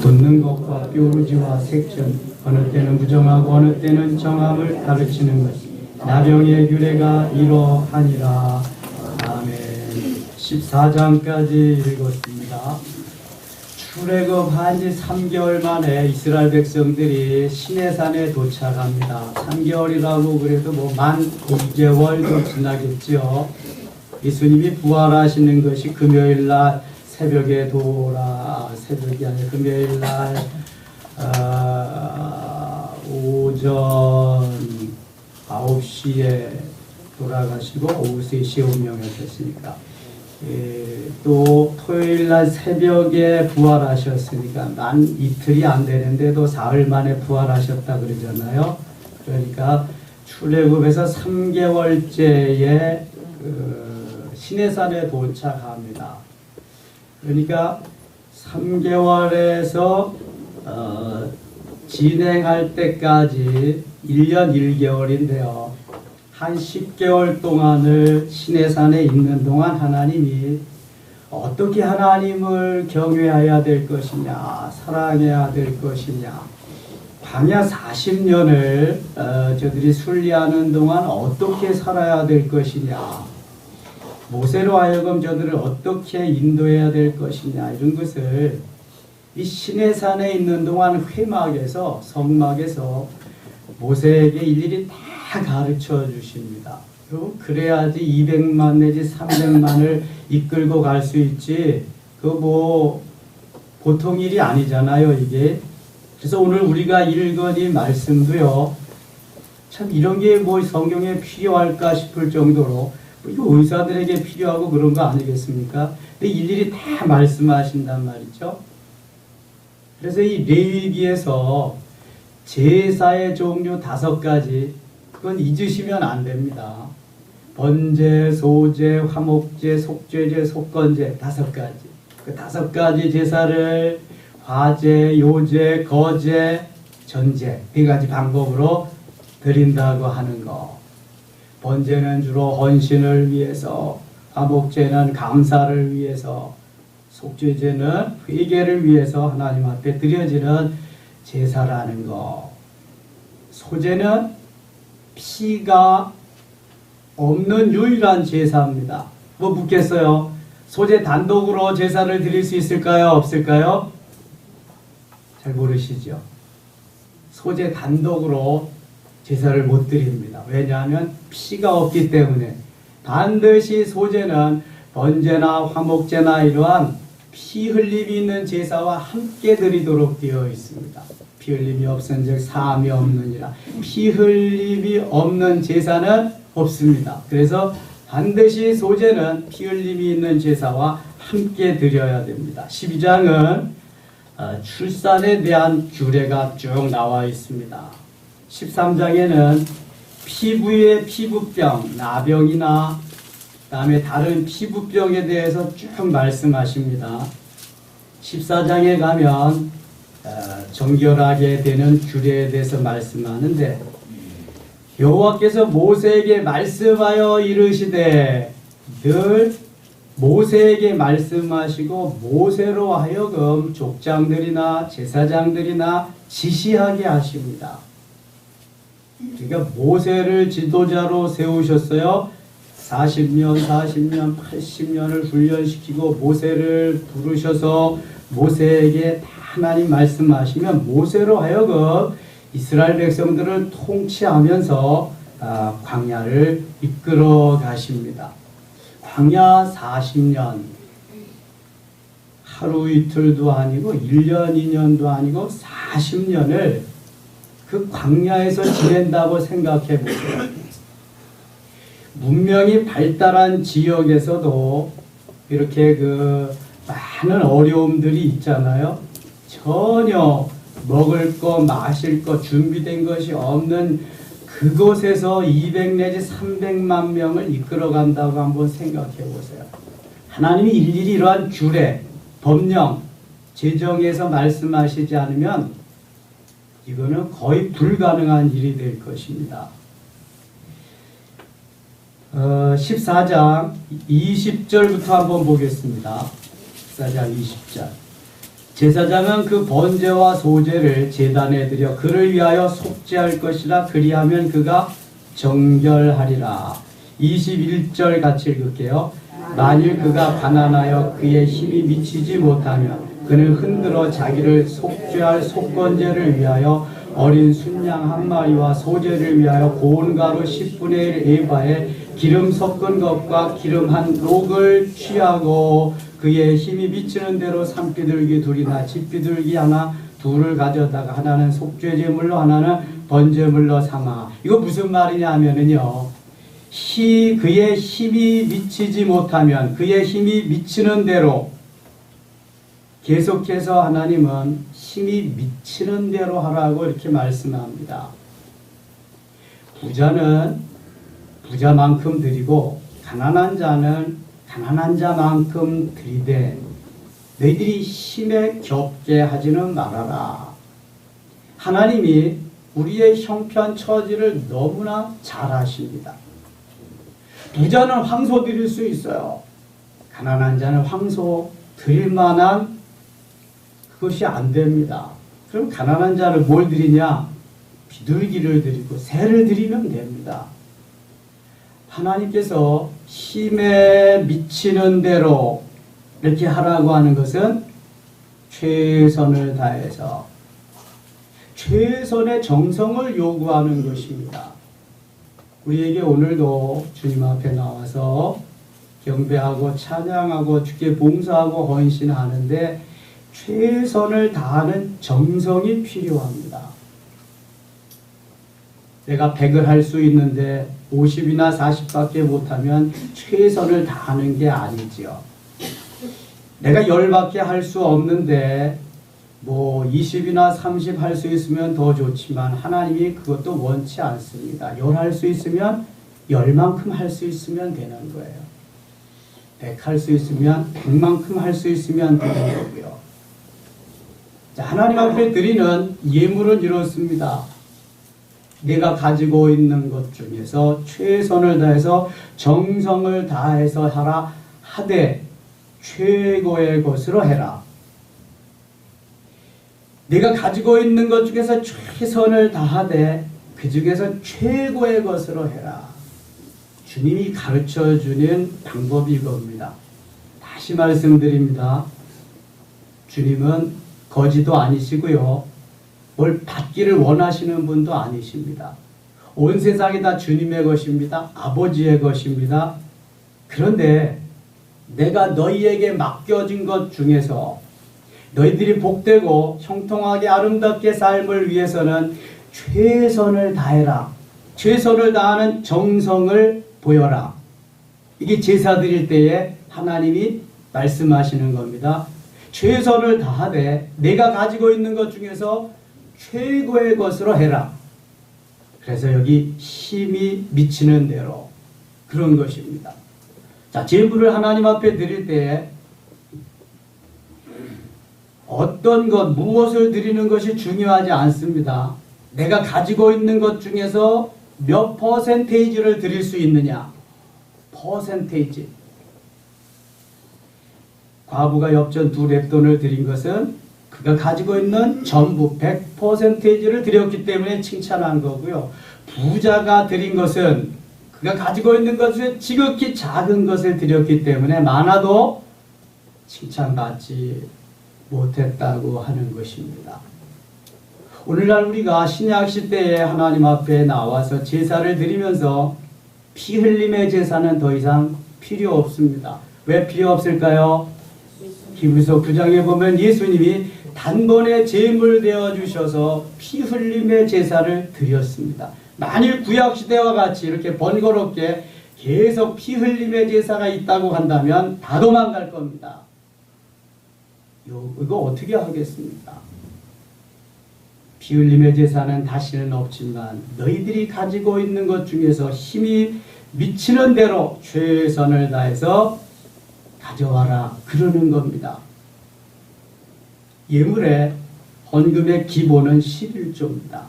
돋는 것과 뾰루지와 색전, 어느 때는 부정하고 어느 때는 정함을 가르치는 것, 나병의 규례가 이러하니라. 아멘. 14장까지 읽었습니다. 출애굽한 지 3개월 만에 이스라엘 백성들이 시내산에 도착합니다. 3개월이라고 그래도 만 2개월도 지나겠죠. 예수님이 부활하시는 것이 금요일날 새벽이 아니라 금요일날 오전 9시에 돌아가시고 오후 3시에 운명하셨으니까, 또 토요일날 새벽에 부활하셨으니까 만 이틀이 안 되는데도 사흘 만에 부활하셨다 그러잖아요. 그러니까 출애굽에서 3개월째에 시내산에 도착합니다. 그러니까 3개월에서 진행할 때까지 1년 1개월인데요. 한 10개월 동안을 시내산에 있는 동안 하나님이 어떻게 하나님을 경외해야 될 것이냐, 사랑해야 될 것이냐, 광야 40년을 저들이 순리하는 동안 어떻게 살아야 될 것이냐, 모세로 하여금 저들을 어떻게 인도해야 될 것이냐, 이런 것을 이 시내산에 있는 동안 회막에서, 성막에서 모세에게 일일이 다 가르쳐 주십니다. 그래야지 200만 내지 300만을 이끌고 갈 수 있지, 보통 일이 아니잖아요, 이게. 그래서 오늘 우리가 읽은 이 말씀도요, 참 이런 게 성경에 필요할까 싶을 정도로, 이거 의사들에게 필요하고 그런 거 아니겠습니까? 근데 일일이 다 말씀하신단 말이죠. 그래서 이 레위기에서 제사의 종류 5가지, 그건 잊으시면 안 됩니다. 번제, 소제, 화목제, 속죄제, 속건제 5가지. 그 5가지 제사를 화제, 요제, 거제, 전제 4가지 방법으로 드린다고 하는 거. 번제는 주로 헌신을 위해서, 화목제는 감사를 위해서, 속죄제는 회개를 위해서 하나님 앞에 드려지는 제사라는 거. 소제는 피가 없는 유일한 제사입니다. 묻겠어요? 소제 단독으로 제사를 드릴 수 있을까요? 없을까요? 잘 모르시죠? 소제 단독으로 제사를 못 드립니다. 왜냐하면 피가 없기 때문에. 반드시 소제는 번제나 화목제나 이러한 피 흘림이 있는 제사와 함께 드리도록 되어 있습니다. 피 흘림이 없은즉 사함이 없느니라. 피 흘림이 없는 제사는 없습니다. 그래서 반드시 소제는 피 흘림이 있는 제사와 함께 드려야 됩니다. 12장은 출산에 대한 규례가 쭉 나와 있습니다. 13장에는 피부의 피부병, 나병이나 다음에 다른 피부병에 대해서 쭉 말씀하십니다. 14장에 가면 정결하게 되는 규례에 대해서 말씀하는데, 여호와께서 모세에게 말씀하여 이르시되, 늘 모세에게 말씀하시고 모세로 하여금 족장들이나 제사장들이나 지시하게 하십니다. 그러니까 모세를 지도자로 세우셨어요. 40년, 80년을 훈련시키고 모세를 부르셔서 모세에게 하나님 말씀하시면 모세로 하여금 이스라엘 백성들을 통치하면서 광야를 이끌어 가십니다. 광야 40년, 하루 이틀도 아니고 1년, 2년도 아니고 40년을 그 광야에서 지낸다고 생각해 보세요. 문명이 발달한 지역에서도 이렇게 많은 어려움들이 있잖아요. 전혀 먹을 거, 마실 거, 준비된 것이 없는 그곳에서 200 내지 300만 명을 이끌어 간다고 한번 생각해 보세요. 하나님이 일일이 이러한 규례, 법령, 제정에서 말씀하시지 않으면 이거는 거의 불가능한 일이 될 것입니다. 14장 20절부터 한번 보겠습니다. 14장 20절. 제사장은 그 번제와 소제를 제단에 드려 그를 위하여 속죄할 것이라. 그리하면 그가 정결하리라. 21절 같이 읽을게요. 만일 그가 가난하여 그의 힘이 미치지 못하면 그는 흔들어 자기를 속죄할 속건제를 위하여 어린 순양 한 마리와 소제를 위하여 고운 가루 10분의 1 에바에 기름 섞은 것과 기름 한 록을 취하고 그의 힘이 미치는 대로 산비둘기 둘이나 집비둘기 하나 둘을 가져다가 하나는 속죄제물로 하나는 번제물로 삼아. 이거 무슨 말이냐 하면은요, 그의 힘이 미치지 못하면 그의 힘이 미치는 대로, 계속해서 하나님은 힘이 미치는 대로 하라고 이렇게 말씀합니다. 부자는 부자만큼 드리고 가난한 자는 가난한 자만큼 드리되 너희들이 힘에 겹게 하지는 말아라. 하나님이 우리의 형편 처지를 너무나 잘 아십니다. 부자는 황소 드릴 수 있어요. 가난한 자는 황소 드릴 만한 그것이 안 됩니다. 그럼 가난한 자는 뭘 드리냐? 비둘기를 드리고 새를 드리면 됩니다. 하나님께서 힘에 미치는 대로 이렇게 하라고 하는 것은 최선을 다해서 최선의 정성을 요구하는 것입니다. 우리에게 오늘도 주님 앞에 나와서 경배하고 찬양하고 주께 봉사하고 헌신하는데 최선을 다하는 정성이 필요합니다. 내가 100을 할 수 있는데 50이나 40밖에 못하면 최선을 다하는 게 아니지요. 내가 10밖에 할 수 없는데 20이나 30 할 수 있으면 더 좋지만 하나님이 그것도 원치 않습니다. 10 할 수 있으면 10만큼 할 수 있으면 되는 거예요. 100 할 수 있으면 100만큼 할 수 있으면 되는 거고요. 자, 하나님 앞에 드리는 예물은 이렇습니다. 내가 가지고 있는 것 중에서 최선을 다해서 정성을 다해서 하라 하되 최고의 것으로 해라. 내가 가지고 있는 것 중에서 최선을 다하되 그 중에서 최고의 것으로 해라. 주님이 가르쳐주는 방법이 이겁니다. 다시 말씀드립니다. 주님은 거지도 아니시고요. 뭘 받기를 원하시는 분도 아니십니다. 온 세상이 다 주님의 것입니다. 아버지의 것입니다. 그런데 내가 너희에게 맡겨진 것 중에서 너희들이 복되고 형통하게 아름답게 삶을 위해서는 최선을 다해라. 최선을 다하는 정성을 보여라. 이게 제사 드릴 때에 하나님이 말씀하시는 겁니다. 최선을 다하되 내가 가지고 있는 것 중에서 최고의 것으로 해라. 그래서 여기 힘이 미치는 대로 그런 것입니다. 자, 제물을 하나님 앞에 드릴 때에 어떤 것, 무엇을 드리는 것이 중요하지 않습니다. 내가 가지고 있는 것 중에서 몇 퍼센테이지를 드릴 수 있느냐. 퍼센테이지. 과부가 엽전 2렙돈을 드린 것은 그가 가지고 있는 전부 100%를 드렸기 때문에 칭찬한 거고요. 부자가 드린 것은 그가 가지고 있는 것을 지극히 작은 것을 드렸기 때문에 많아도 칭찬받지 못했다고 하는 것입니다. 오늘날 우리가 신약 시대에 하나님 앞에 나와서 제사를 드리면서 피 흘림의 제사는 더 이상 필요 없습니다. 왜 필요 없을까요? 히브리서 9장에 보면 예수님이 단번에 제물 되어 주셔서 피 흘림의 제사를 드렸습니다. 만일 구약시대와 같이 이렇게 번거롭게 계속 피 흘림의 제사가 있다고 한다면 다 도망갈 겁니다. 이거 어떻게 하겠습니까? 피 흘림의 제사는 다시는 없지만 너희들이 가지고 있는 것 중에서 힘이 미치는 대로 최선을 다해서 가져와라. 그러는 겁니다. 예물의 헌금의 기본은 11조입니다.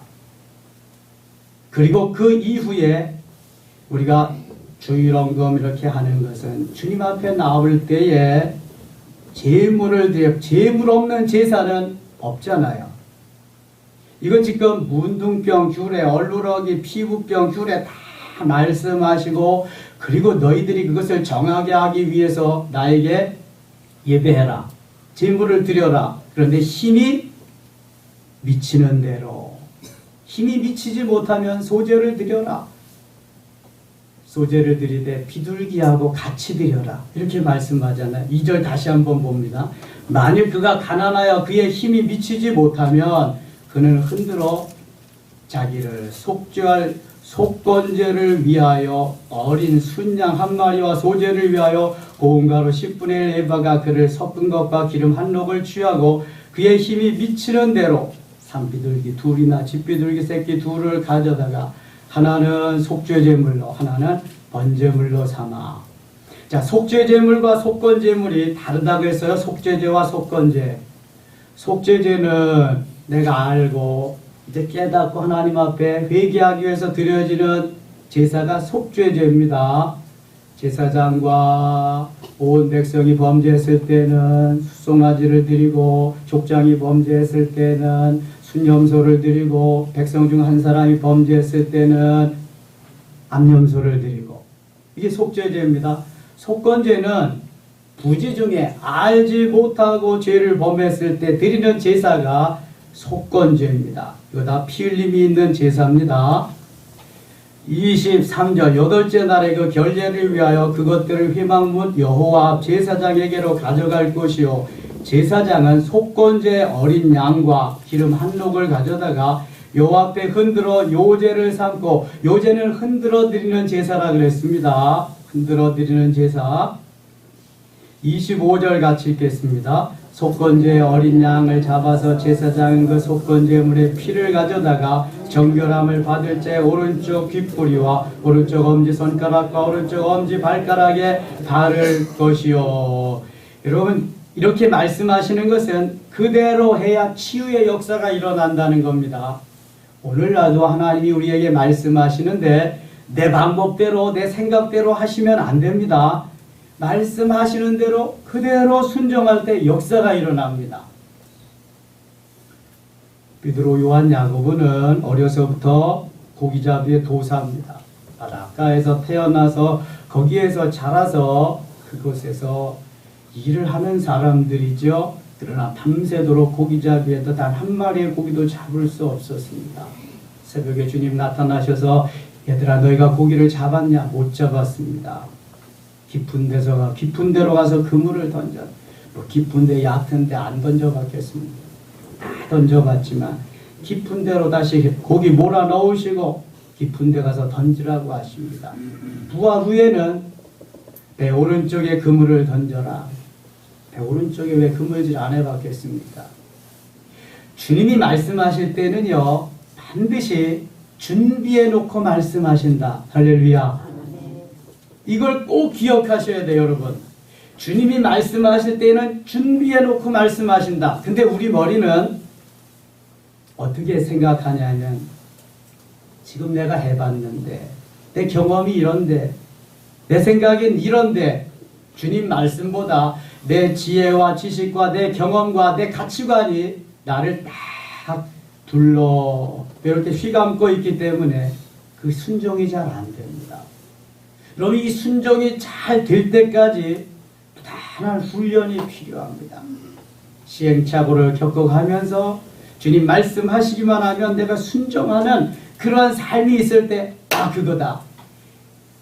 그리고 그 이후에 우리가 주일헌금 이렇게 하는 것은 주님 앞에 나올 때에 제물을 드려, 제물 없는 제사는 없잖아요. 이건 지금 문둥병, 규례, 얼루러기, 피부병, 규례 다 말씀하시고, 그리고 너희들이 그것을 정하게 하기 위해서 나에게 예배해라. 제물을 드려라. 그런데 힘이 미치는 대로, 힘이 미치지 못하면 소제를 드려라. 소제를 드리되 비둘기하고 같이 드려라. 이렇게 말씀하잖아요. 2절 다시 한번 봅니다. 만일 그가 가난하여 그의 힘이 미치지 못하면 그는 흔들어 자기를 속죄할 속건제를 위하여 어린 순양 한 마리와 소제를 위하여 고운 가루 10분의 1 에바가 그를 섞은 것과 기름 한 록을 취하고 그의 힘이 미치는 대로 산비둘기 둘이나 집비둘기 새끼 둘을 가져다가 하나는 속죄제물로 하나는 번제물로 삼아. 자, 속죄제물과 속건제물이 다르다고 했어요. 속죄제와 속건제. 속죄제는 내가 알고 이제 깨닫고 하나님 앞에 회개하기 위해서 드려지는 제사가 속죄제입니다. 제사장과 온 백성이 범죄했을 때는 수송아지를 드리고, 족장이 범죄했을 때는 순염소를 드리고, 백성 중 한 사람이 범죄했을 때는 암염소를 드리고, 이게 속죄제입니다. 속건제는 부지 중에 알지 못하고 죄를 범했을 때 드리는 제사가 속건제입니다. 이거 다 피 흘림이 있는 제사입니다. 23절 여덟째 날에 그 결제를 위하여 그것들을 회막 문 여호와 앞 제사장에게로 가져갈 것이요, 제사장은 속건제 어린 양과 기름 한 록을 가져다가 여호와 앞에 흔들어 요제를 삼고, 요제는 흔들어 드리는 제사라 그랬습니다. 흔들어 드리는 제사. 25절 같이 읽겠습니다. 속건제 어린 양을 잡아서 제사장은 그 속건제물의 피를 가져다가 정결함을 받을 때 오른쪽 귓뿌리와 오른쪽 엄지손가락과 오른쪽 엄지발가락에 바를 것이요. 여러분, 이렇게 말씀하시는 것은 그대로 해야 치유의 역사가 일어난다는 겁니다. 오늘날도 하나님이 우리에게 말씀하시는데 내 방법대로 내 생각대로 하시면 안 됩니다. 말씀하시는 대로 그대로 순종할 때 역사가 일어납니다. 베드로, 요한, 야고보는 어려서부터 고기잡이의 도사입니다. 바닷가에서 태어나서 거기에서 자라서 그곳에서 일을 하는 사람들이죠. 그러나 밤새도록 고기잡이에도 단 한 마리의 고기도 잡을 수 없었습니다. 새벽에 주님 나타나셔서 얘들아 너희가 고기를 잡았냐? 못 잡았습니다. 깊은 데로 가서 그물을 던져. 뭐 깊은 데 얕은 데 안 던져봤겠습니다. 다 던져봤지만 깊은 데로 다시 고기 몰아 넣으시고 깊은 데 가서 던지라고 하십니다. 부활 후에는 배 오른쪽에 그물을 던져라. 배 오른쪽에 왜 그물질 안 해봤겠습니까? 주님이 말씀하실 때는요, 반드시 준비해 놓고 말씀하신다. 할렐루야. 이걸 꼭 기억하셔야 돼요, 여러분. 주님이 말씀하실 때는 준비해 놓고 말씀하신다. 근데 우리 머리는 어떻게 생각하냐면, 지금 내가 해봤는데, 내 경험이 이런데, 내 생각엔 이런데, 주님 말씀보다 내 지혜와 지식과 내 경험과 내 가치관이 나를 딱 이렇게 휘감고 있기 때문에 그 순종이 잘 안 됩니다. 그럼 이 순종이 잘 될 때까지 부단한 훈련이 필요합니다. 시행착오를 겪어가면서 주님 말씀하시기만 하면 내가 순종하는 그러한 삶이 있을 때, 아, 그거다.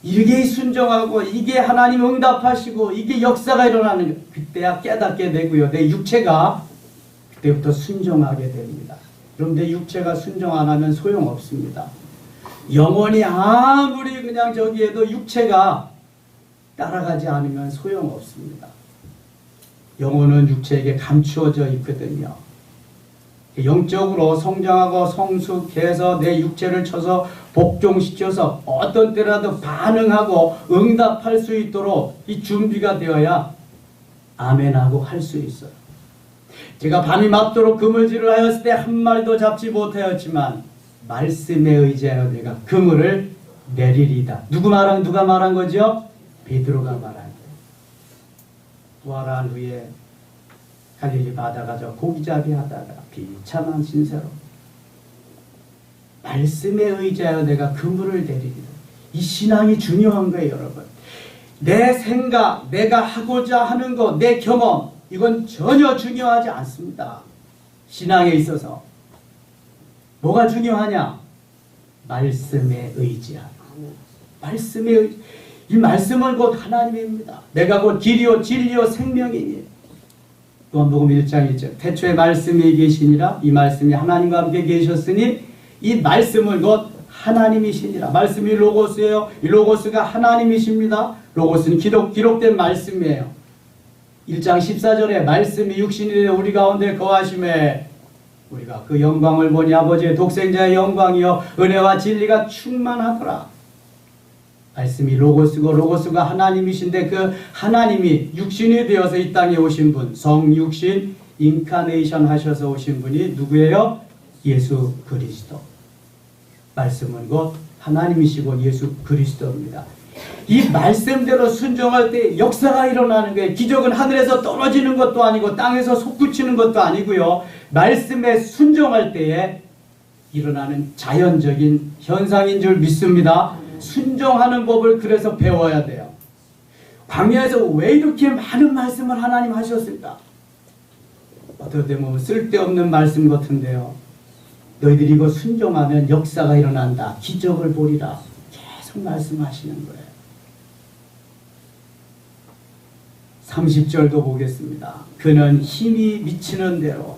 이게 순종하고 이게 하나님 응답하시고 이게 역사가 일어나는, 그때야 깨닫게 되고요. 내 육체가 그때부터 순종하게 됩니다. 그럼 내 육체가 순종 안 하면 소용없습니다. 영혼이 아무리 그냥 저기에도 육체가 따라가지 않으면 소용없습니다. 영혼은 육체에게 감추어져 있거든요. 영적으로 성장하고 성숙해서 내 육체를 쳐서 복종시켜서 어떤 때라도 반응하고 응답할 수 있도록 이 준비가 되어야 아멘하고 할 수 있어요. 제가 밤이 맞도록 그물질을 하였을 때 한 마리도 잡지 못하였지만 말씀에 의지하여 내가 그물을 내리리다. 누가 말한 거죠? 베드로가 말한 거예요. 부활한 후에 갈릴리 바다 가서 고기잡이 하다가 비참한 신세로 말씀에 의지하여 내가 그물을 내리리라. 이 신앙이 중요한 거예요, 여러분. 내 생각, 내가 하고자 하는 것, 내 경험, 이건 전혀 중요하지 않습니다. 신앙에 있어서 뭐가 중요하냐? 말씀에 의지하라. 말씀에 이 말씀은 곧 하나님입니다. 내가 곧 길이요 진리요 생명이니. 요한복음 1장 1절. 태초에 말씀이 계시니라. 이 말씀이 하나님과 함께 계셨으니 이 말씀은 곧 하나님이시니라. 말씀이 로고스예요. 이 로고스가 하나님이십니다. 로고스는 기록된 말씀이에요. 1장 14절에 말씀이 육신이 되어 우리 가운데 거하심에 우리가 그 영광을 보니 아버지의 독생자의 영광이요 은혜와 진리가 충만하더라. 말씀이 로고스고 로고스가 하나님이신데 그 하나님이 육신이 되어서 이 땅에 오신 분, 성육신 인카네이션 하셔서 오신 분이 누구예요? 예수 그리스도. 말씀은 곧 하나님이시고 예수 그리스도입니다. 이 말씀대로 순종할 때 역사가 일어나는 거예요. 기적은 하늘에서 떨어지는 것도 아니고 땅에서 솟구치는 것도 아니고요. 말씀에 순종할 때에 일어나는 자연적인 현상인 줄 믿습니다. 순종하는 법을 그래서 배워야 돼요. 광야에서 왜 이렇게 많은 말씀을 하나님 하셨을까? 어떻게 보면 쓸데없는 말씀 같은데요. 너희들이 이거 순종하면 역사가 일어난다. 기적을 보리라. 계속 말씀하시는 거예요. 30절도 보겠습니다. 그는 힘이 미치는 대로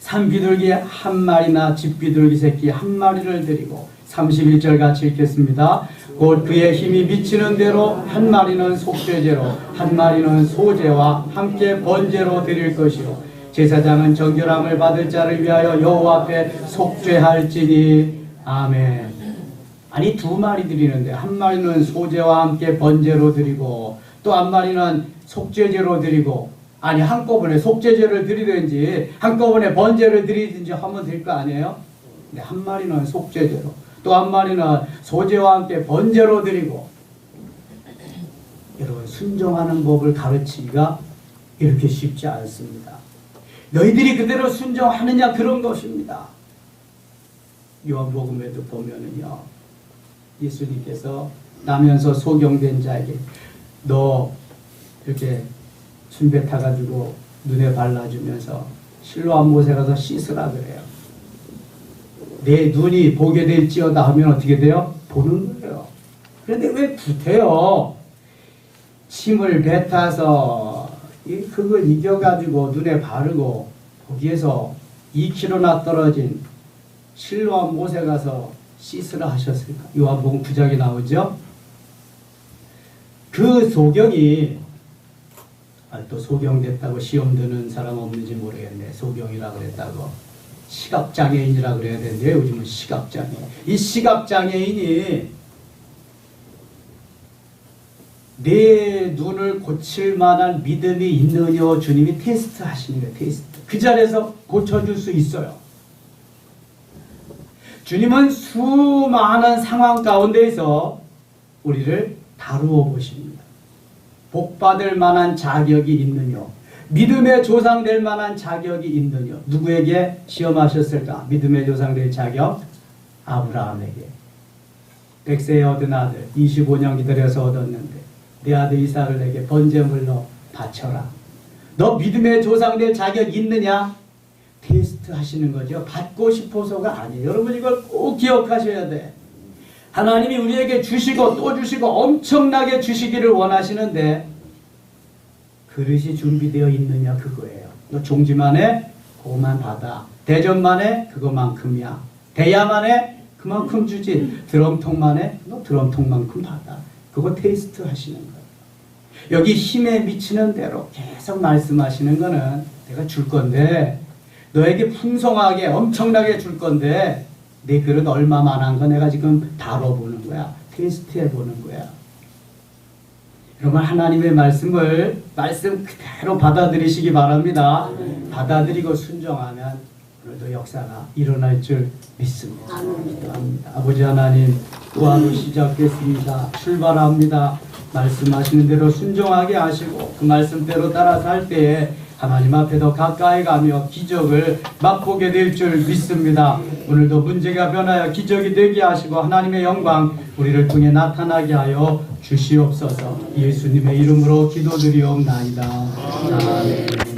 산비둘기 한 마리나 집비둘기 새끼 한 마리를 드리고 31절 같이 읽겠습니다. 곧 그의 힘이 미치는 대로 한 마리는 속죄제로 한 마리는 소제와 함께 번제로 드릴 것이요 제사장은 정결함을 받을 자를 위하여 여호와 앞에 속죄할지니. 아멘. 아니 두 마리 드리는데 한 마리는 소제와 함께 번제로 드리고 또 한 마리는 속죄제로 드리고, 아니 한꺼번에 속죄제를 드리든지 한꺼번에 번제를 드리든지 하면 될 거 아니에요? 근데 한 마리는 속죄제로 또 한 마리는 소제와 함께 번제로 드리고. 여러분, 순종하는 법을 가르치기가 이렇게 쉽지 않습니다. 너희들이 그대로 순종하느냐, 그런 것입니다. 요한복음에도 보면은요, 예수님께서 나면서 소경된 자에게 너 이렇게 순배 타가지고 눈에 발라주면서 실로암 못에 가서 씻으라 그래요. 내 눈이 보게 될지어다 하면 어떻게 돼요? 보는 거예요. 그런데 왜 구태요? 침을 뱉어서 그걸 이겨가지고 눈에 바르고 거기에서 2km나 떨어진 실로암 못에 가서 씻으라 하셨을까? 요한복음 9장에 나오죠. 그 소경이 또 소경됐다고 시험 드는 사람 없는지 모르겠네. 소경이라 그랬다고. 시각장애인이라 그래야 되는데 요즘은 시각장애인. 이 시각장애인이 내 눈을 고칠 만한 믿음이 있느냐 주님이 테스트 하시는 거예요. 테스트. 그 자리에서 고쳐줄 수 있어요. 주님은 수많은 상황 가운데에서 우리를 다루어 보십니다. 복받을 만한 자격이 있느냐, 믿음의 조상 될 만한 자격이 있느냐. 누구에게 시험하셨을까? 믿음의 조상 될 자격? 아브라함에게. 100세에 얻은 아들 25년 기다려서 얻었는데 내 아들 이삭을 내게 번제물로 바쳐라. 너 믿음의 조상 될 자격 있느냐? 테스트 하시는 거죠. 받고 싶어서가 아니에요. 여러분, 이걸 꼭 기억하셔야 돼. 하나님이 우리에게 주시고 또 주시고 엄청나게 주시기를 원하시는데 그릇이 준비되어 있느냐, 그거예요. 너 종지만 해? 그것만 받아. 대접만 해? 그거만큼이야. 대야만 해? 그만큼 주지. 드럼통만 해? 너 드럼통만큼 받아. 그거 테스트 하시는 거예요. 여기 힘에 미치는 대로 계속 말씀하시는 거는 내가 줄 건데, 너에게 풍성하게 엄청나게 줄 건데 내 그릇 얼마만한 거 내가 지금 다뤄보는 거야. 테스트해보는 거야. 여러분, 하나님의 말씀을 말씀 그대로 받아들이시기 바랍니다. 받아들이고 순종하면 오늘도 역사가 일어날 줄 믿습니다. 아버지 하나님, 또 하루 시작됐습니다. 출발합니다. 말씀하시는 대로 순종하게 하시고 그 말씀대로 따라 살 때에 하나님 앞에 더 가까이 가며 기적을 맛보게 될 줄 믿습니다. 오늘도 문제가 변하여 기적이 되게 하시고 하나님의 영광 우리를 통해 나타나게 하여 주시옵소서. 예수님의 이름으로 기도드리옵나이다. 아멘.